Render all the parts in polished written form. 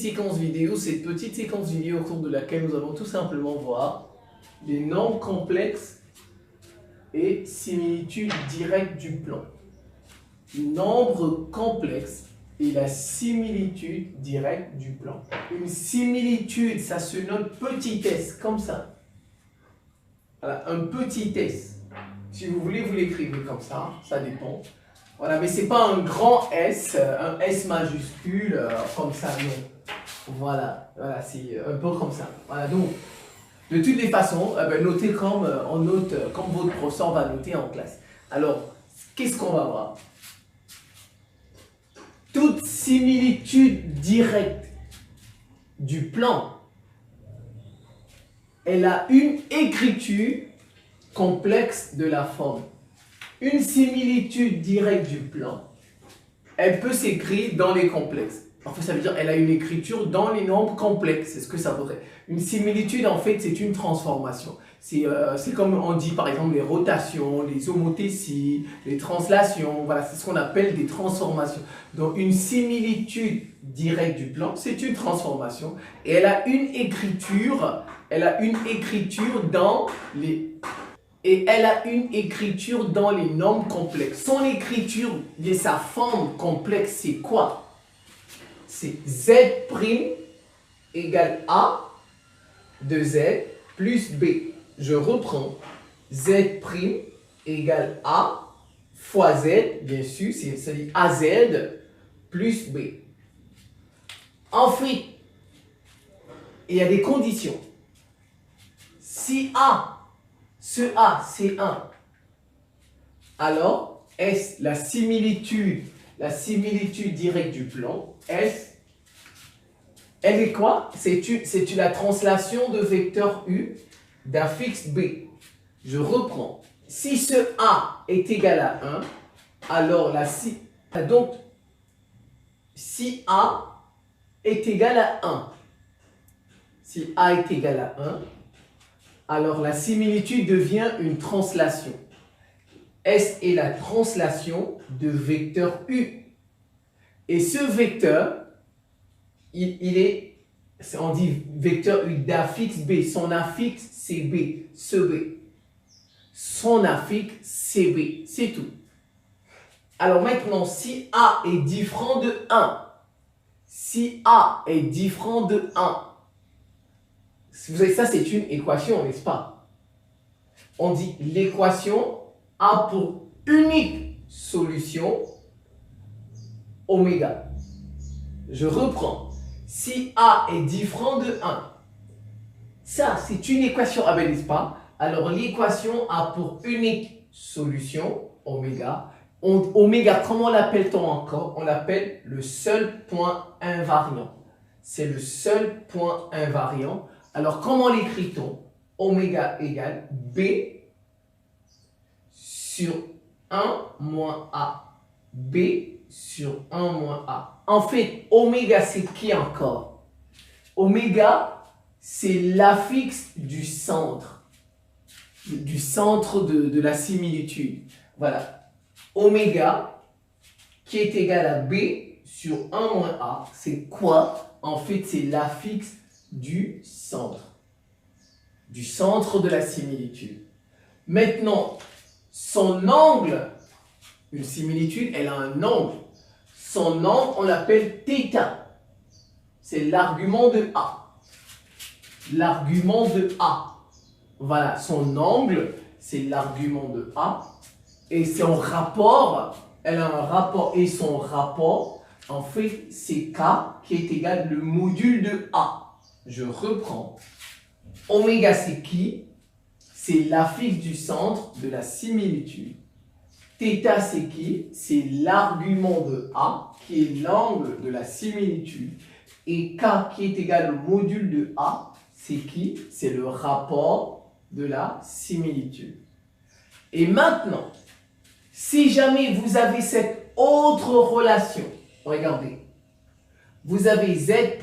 séquence vidéo, au cours de laquelle nous allons tout simplement voir les nombres complexes et similitudes directes du plan. Nombre complexe et la similitude directe du plan. Une similitude, ça se note petit s, comme ça. Voilà, un petit s. Si vous voulez, vous l'écrivez comme ça dépend. Voilà, mais c'est pas un grand S, un S majuscule, comme ça, non. Voilà, c'est un peu comme ça. Voilà, donc, de toutes les façons, notez comme on note, comme votre professeur va noter en classe. Alors, qu'est-ce qu'on va voir? Toute similitude directe du plan, elle a une écriture complexe de la forme. Une similitude directe du plan, elle peut s'écrire dans les complexes. En fait, ça veut dire qu'elle a une écriture dans les nombres complexes. C'est ce que ça veut dire. Une similitude, en fait, c'est une transformation. C'est comme on dit, par exemple, les rotations, les homothéties, les translations. Voilà, c'est ce qu'on appelle des transformations. Donc, une similitude directe du plan, c'est une transformation. Et elle a une écriture dans les... Et elle a une écriture dans les nombres complexes. Son écriture et sa forme complexe, c'est quoi? C'est Z' égale A de Z plus B. Je reprends. Z' égale A fois Z, bien sûr, c'est AZ plus B. Ensuite, il y a des conditions. Si ce A, c'est 1. Alors, S, la similitude directe du plan, S, elle est quoi? C'est la translation de vecteur U d'affixe B. Je reprends. Si ce A est égal à 1, alors donc, si A est égal à 1, si A est égal à 1, alors la similitude devient une translation. S est la translation de vecteur U. Et ce vecteur, on dit vecteur U d'affixe B. Son affixe, c'est B. Ce B. Son affixe, c'est B. C'est tout. Alors maintenant, si A est différent de 1, si A est différent de 1, vous savez, ça c'est une équation, n'est-ce pas? On dit l'équation a pour unique solution oméga. Je reprends. Si A est différent de 1, ça c'est une équation, n'est-ce pas? Alors l'équation a pour unique solution oméga. Oméga, comment l'appelle-t-on encore? On l'appelle le seul point invariant. C'est le seul point invariant. Alors, comment l'écrit-on? Oméga égale B sur 1 moins A. B sur 1 moins A. En fait, oméga, c'est qui encore? Oméga, c'est l'affixe du centre de la similitude. Voilà. Oméga, qui est égal à B sur 1 moins A, c'est quoi? En fait, c'est l'affixe du centre de la similitude. Maintenant, son angle, une similitude, elle a un angle. Son angle, on l'appelle θ. C'est l'argument de A. L'argument de A. Voilà, son angle, c'est l'argument de A. Et son rapport, elle a un rapport, et son rapport, en fait, c'est K qui est égal le module de A. Je reprends. Oméga, c'est qui? C'est l'affixe du centre de la similitude. θ, c'est qui? C'est l'argument de A, qui est l'angle de la similitude. Et K, qui est égal au module de A, c'est qui? C'est le rapport de la similitude. Et maintenant, si jamais vous avez cette autre relation, regardez, vous avez Z'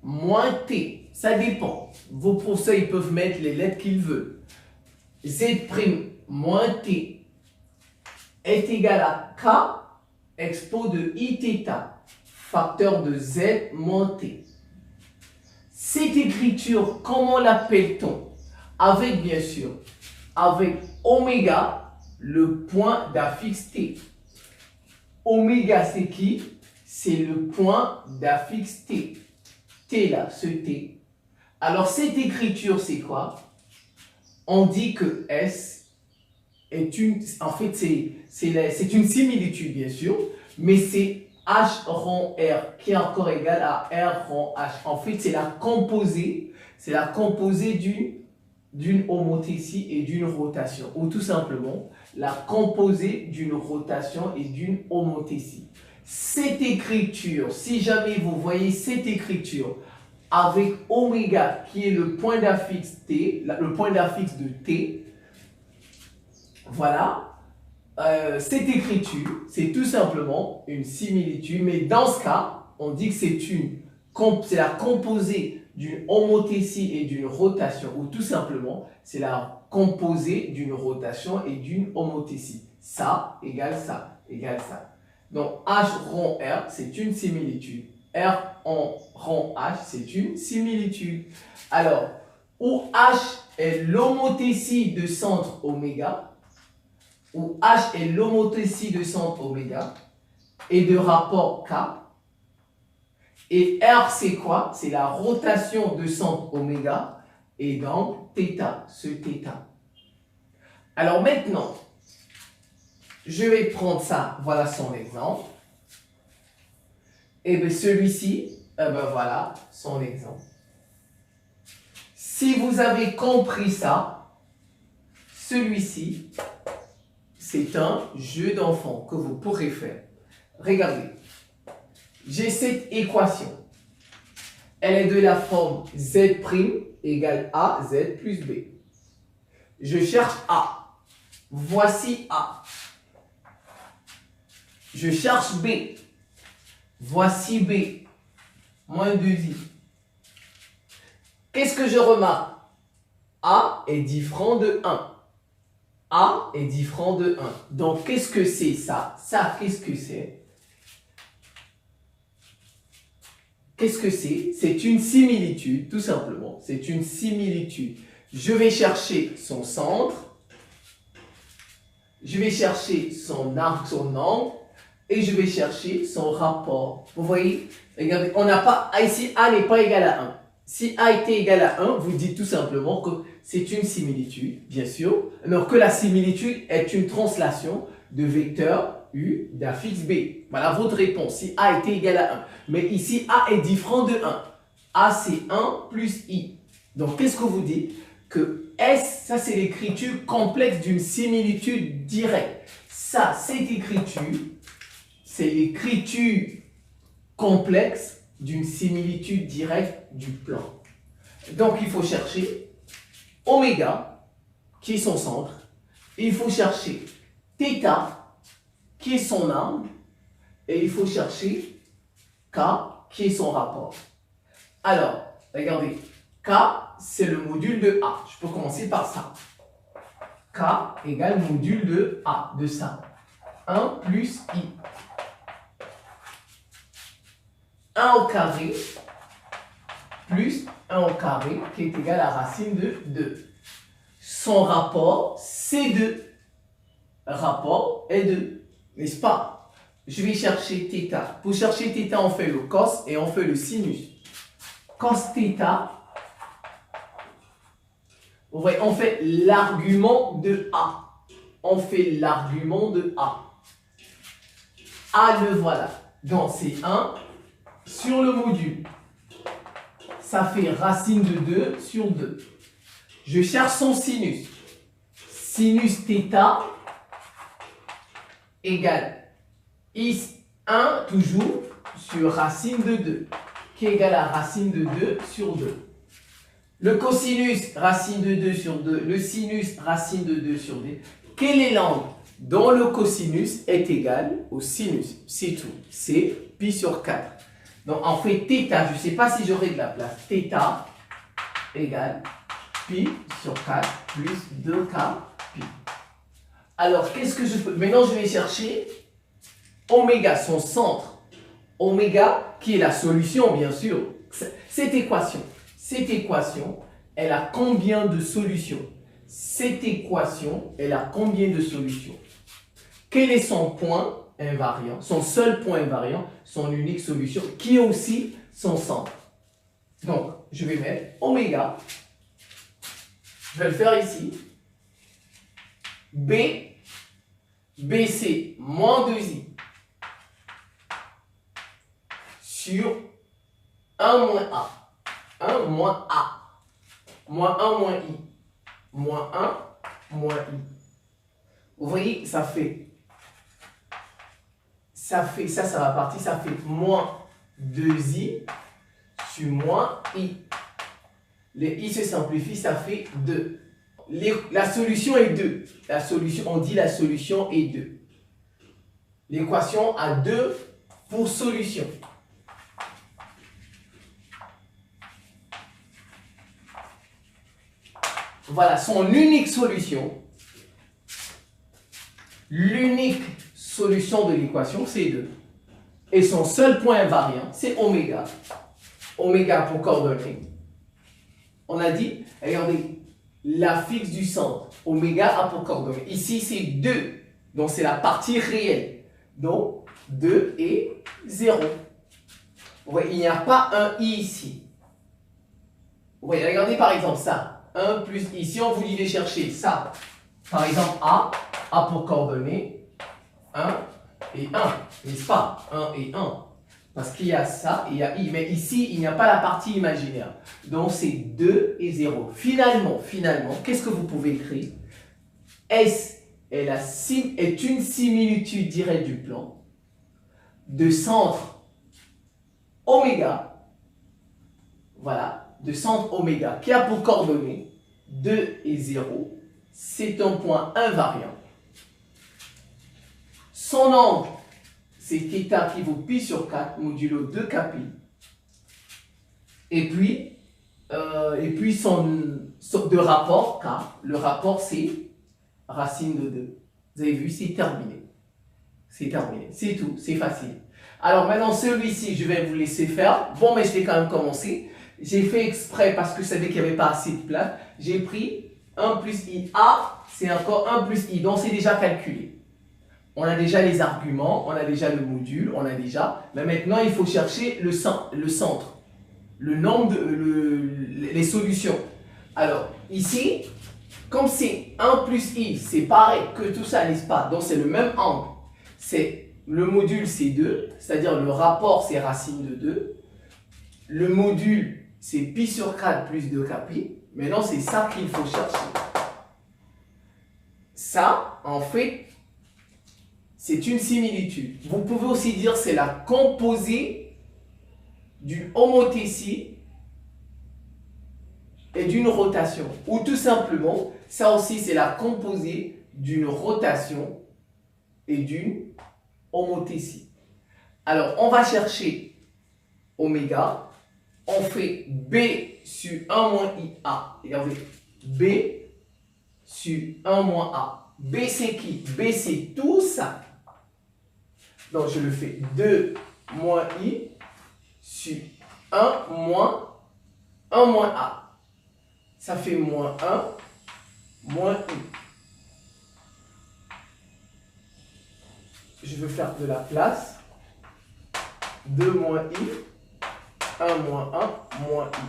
moins T, ça dépend. Vos professeurs, ils peuvent mettre les lettres qu'ils veulent. Z' moins T est égal à K expo de Iθ, facteur de Z moins T. Cette écriture, comment l'appelle-t-on? Avec, bien sûr, avec oméga, le point d'affixe T. Oméga, c'est qui? C'est le point d'affixe T. T là, ce T. Alors, cette écriture, c'est quoi? On dit que S est une... En fait, c'est une similitude, bien sûr, mais c'est H rond R qui est encore égal à R rond H. En fait, c'est la composée d'une homothétie et d'une rotation, ou tout simplement la composée d'une rotation et d'une homothétie. Cette écriture, si jamais vous voyez cette écriture avec oméga qui est le point d'affixe T, le point d'affixe de T, voilà, cette écriture, c'est tout simplement une similitude, mais dans ce cas, on dit que c'est la composée d'une homothétie et d'une rotation, ou tout simplement, c'est la composée d'une rotation et d'une homothétie. Ça égale ça, égale ça. Donc, H rond R, c'est une similitude. R en rond H, c'est une similitude. Alors, où H est l'homothétie de centre oméga, où H est l'homothétie de centre oméga, et de rapport K, et R, c'est quoi? C'est la rotation de centre oméga, et donc θ, ce θ. Alors maintenant, je vais prendre ça, voilà son exemple. Et bien celui-ci, voilà son exemple. Si vous avez compris ça, celui-ci, c'est un jeu d'enfant que vous pourrez faire. Regardez, j'ai cette équation. Elle est de la forme Z' égale A, Z plus B. Je cherche A. Voici A. Je cherche B. Voici B. Moins 2i. Qu'est-ce que je remarque? A est différent de 1. A est différent de 1. Donc, qu'est-ce que c'est ça? Ça, qu'est-ce que c'est? Qu'est-ce que c'est? C'est une similitude, tout simplement. C'est une similitude. Je vais chercher son centre. Je vais chercher son angle. Et je vais chercher son rapport. Vous voyez? Regardez, on n'a pas... Ici, A n'est pas égal à 1. Si A était égal à 1, vous dites tout simplement que c'est une similitude, bien sûr. Alors que la similitude est une translation de vecteur U d'affixe B. Voilà votre réponse, si A était égal à 1. Mais ici, A est différent de 1. A, c'est 1 plus I. Donc, qu'est-ce que vous dites? Que S, ça, c'est l'écriture complexe d'une similitude directe. Ça, cette écriture, c'est l'écriture complexe d'une similitude directe du plan. Donc, il faut chercher oméga, qui est son centre. Il faut chercher θ, qui est son angle. Et il faut chercher K, qui est son rapport. Alors, regardez, K, c'est le module de A. Je peux commencer par ça. K égale module de A, de ça. 1 plus I. 1 au carré plus 1 au carré qui est égal à racine de 2. Son rapport, c'est 2. Rapport est 2. N'est-ce pas? Je vais chercher θ. Pour chercher θ, on fait le cos et on fait le sinus. Cos θ, vous voyez, on fait l'argument de A. On fait l'argument de A. A, le voilà. Donc, c'est 1 sur le module. Ça fait racine de 2 sur 2. Je cherche son sinus. Sinus θ égale I1 toujours sur racine de 2, qui est égal à racine de 2 sur 2. Le cosinus, racine de 2 sur 2. Le sinus, racine de 2 sur 2. Quel est l'angle dont le cosinus est égal au sinus? C'est tout. C'est pi sur 4. Donc, en fait, θ, je ne sais pas si j'aurai de la place. θ égale pi sur 4 plus 2k pi. Alors, qu'est-ce que je peux... Maintenant, je vais chercher oméga, son centre. Oméga, qui est la solution, bien sûr. Cette équation, cette équation, elle a combien de solutions? Cette équation, elle a combien de solutions? Quel est son point invariant, son seul point invariant, son unique solution, qui est aussi son centre? Donc, je vais mettre oméga, je vais le faire ici, B, BC moins 2i sur 1 moins A. 1 moins A. Moins 1 moins I. Moins 1 moins I. Vous voyez, ça va partir, ça fait moins 2i sur moins I. Les I se simplifient, ça fait 2. La solution est 2. On dit la solution est 2. L'équation a 2 pour solution. Voilà, son unique solution. L'unique solution de l'équation, c'est 2. Et son seul point invariant, c'est oméga. Oméga pour coordonnées. On a dit, regardez, la fixe du centre, oméga a pour coordonnées. Ici, c'est 2. Donc, c'est la partie réelle. Donc, 2 et 0. Vous voyez, il n'y a pas un i ici. Vous voyez, regardez par exemple ça. 1 plus i. Si on vous dit de chercher ça, par exemple A pour coordonnées 1 et 1, n'est-ce pas? 1 et 1. Parce qu'il y a ça, il y a i. Mais ici, il n'y a pas la partie imaginaire. Donc, c'est 2 et 0. Finalement, qu'est-ce que vous pouvez écrire? S est une similitude directe du plan de centre oméga. Voilà. De centre oméga qui a pour coordonnées 2 et 0. C'est un point invariant. Son angle, c'est θ qui vaut pi sur 4 modulo 2kpi. Et puis son de rapport k, le rapport c'est racine de 2. Vous avez vu, c'est terminé. C'est terminé. C'est tout, c'est facile. Alors maintenant, celui-ci, je vais vous laisser faire. Bon, mais je vais quand même commencer. J'ai fait exprès parce que je savais qu'il n'y avait pas assez de place. J'ai pris 1 plus i. A, c'est encore 1 plus i. Donc, c'est déjà calculé. On a déjà les arguments, on a déjà le module, on a déjà. Mais maintenant, il faut chercher le centre. Le nombre les solutions. Alors, ici, comme c'est 1 plus i, c'est pareil que tout ça, n'est-ce pas? Donc, c'est le même angle. Le module, c'est 2. C'est-à-dire, le rapport, c'est racine de 2. Le module, c'est pi sur 4 plus 2kpi. Maintenant, c'est ça qu'il faut chercher. Ça, en fait, c'est une similitude. Vous pouvez aussi dire c'est la composée d'une homothétie et d'une rotation. Ou tout simplement, ça aussi, c'est la composée d'une rotation et d'une homothétie. Alors, on va chercher oméga. On fait B sur 1 moins IA. Regardez, B sur 1 moins A. B c'est qui? B c'est tout ça. Donc je le fais 2 moins I sur 1 moins A. Ça fait moins 1 moins I. Je veux faire de la place. 2 moins I. 1 moins 1 moins i.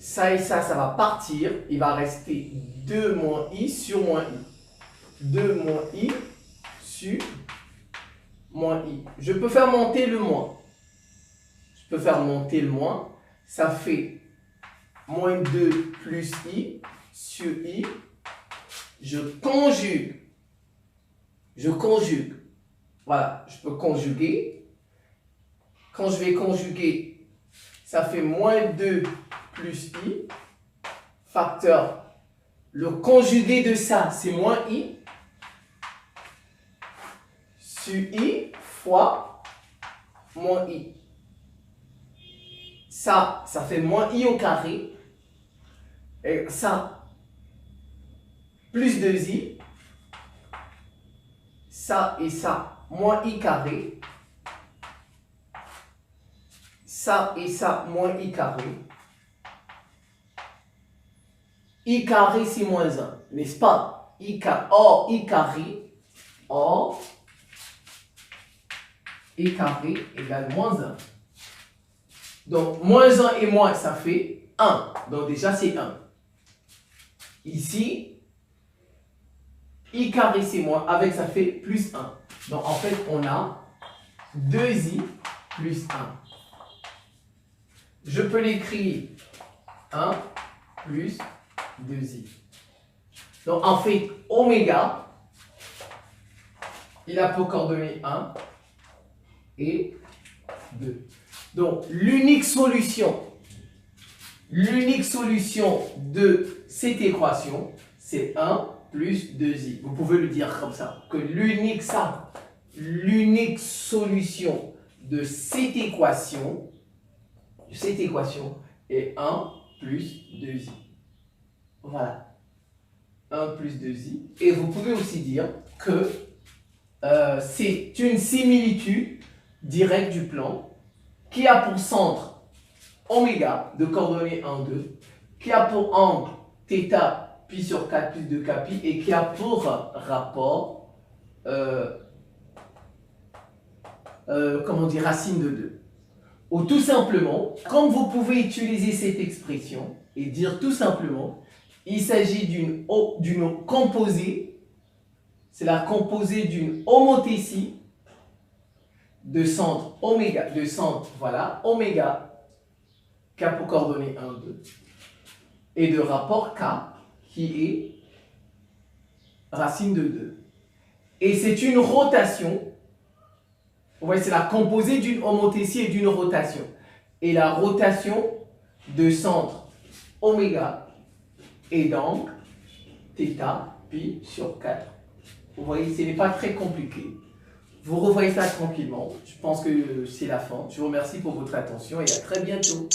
Ça et ça va partir. Il va rester 2 moins i sur moins i. 2 moins i sur moins i. Je peux faire monter le moins. Ça fait moins 2 plus i sur i. Je conjugue. Voilà, je peux conjuguer. Quand je vais conjuguer, ça fait moins 2 plus i, facteur. Le conjugué de ça, c'est moins i, sur i fois moins i. Ça fait moins i au carré. Et ça, plus 2i. Ça et ça, moins i carré. ça et ça moins I carré. I carré, c'est moins 1, n'est-ce pas? Or, I carré égale moins 1. Donc, moins 1 et moins, ça fait 1. Donc, déjà, c'est 1. Ici, I carré, c'est moins. Avec, ça fait plus 1. Donc, en fait, on a 2i plus 1. Je peux l'écrire 1 plus 2i. Donc, en fait, oméga, il a pour coordonnées 1 et 2. Donc, l'unique solution de cette équation, c'est 1 plus 2i. Vous pouvez le dire comme ça, que l'unique solution de cette équation est 1 plus 2i. Voilà. 1 plus 2i. Et vous pouvez aussi dire que c'est une similitude directe du plan qui a pour centre oméga de coordonnées 1, 2, qui a pour angle θ pi sur 4 plus 2k pi et qui a pour rapport racine de 2. Ou tout simplement, comme vous pouvez utiliser cette expression et dire tout simplement, il s'agit d'une composée, c'est la composée d'une homothétie de centre oméga, oméga, qui a pour coordonnées 1, 2, et de rapport K, qui est racine de 2. Et c'est une rotation. Vous voyez, c'est la composée d'une homothétie et d'une rotation. Et la rotation de centre oméga est donc θ pi sur 4. Vous voyez, ce n'est pas très compliqué. Vous revoyez ça tranquillement. Je pense que c'est la fin. Je vous remercie pour votre attention et à très bientôt.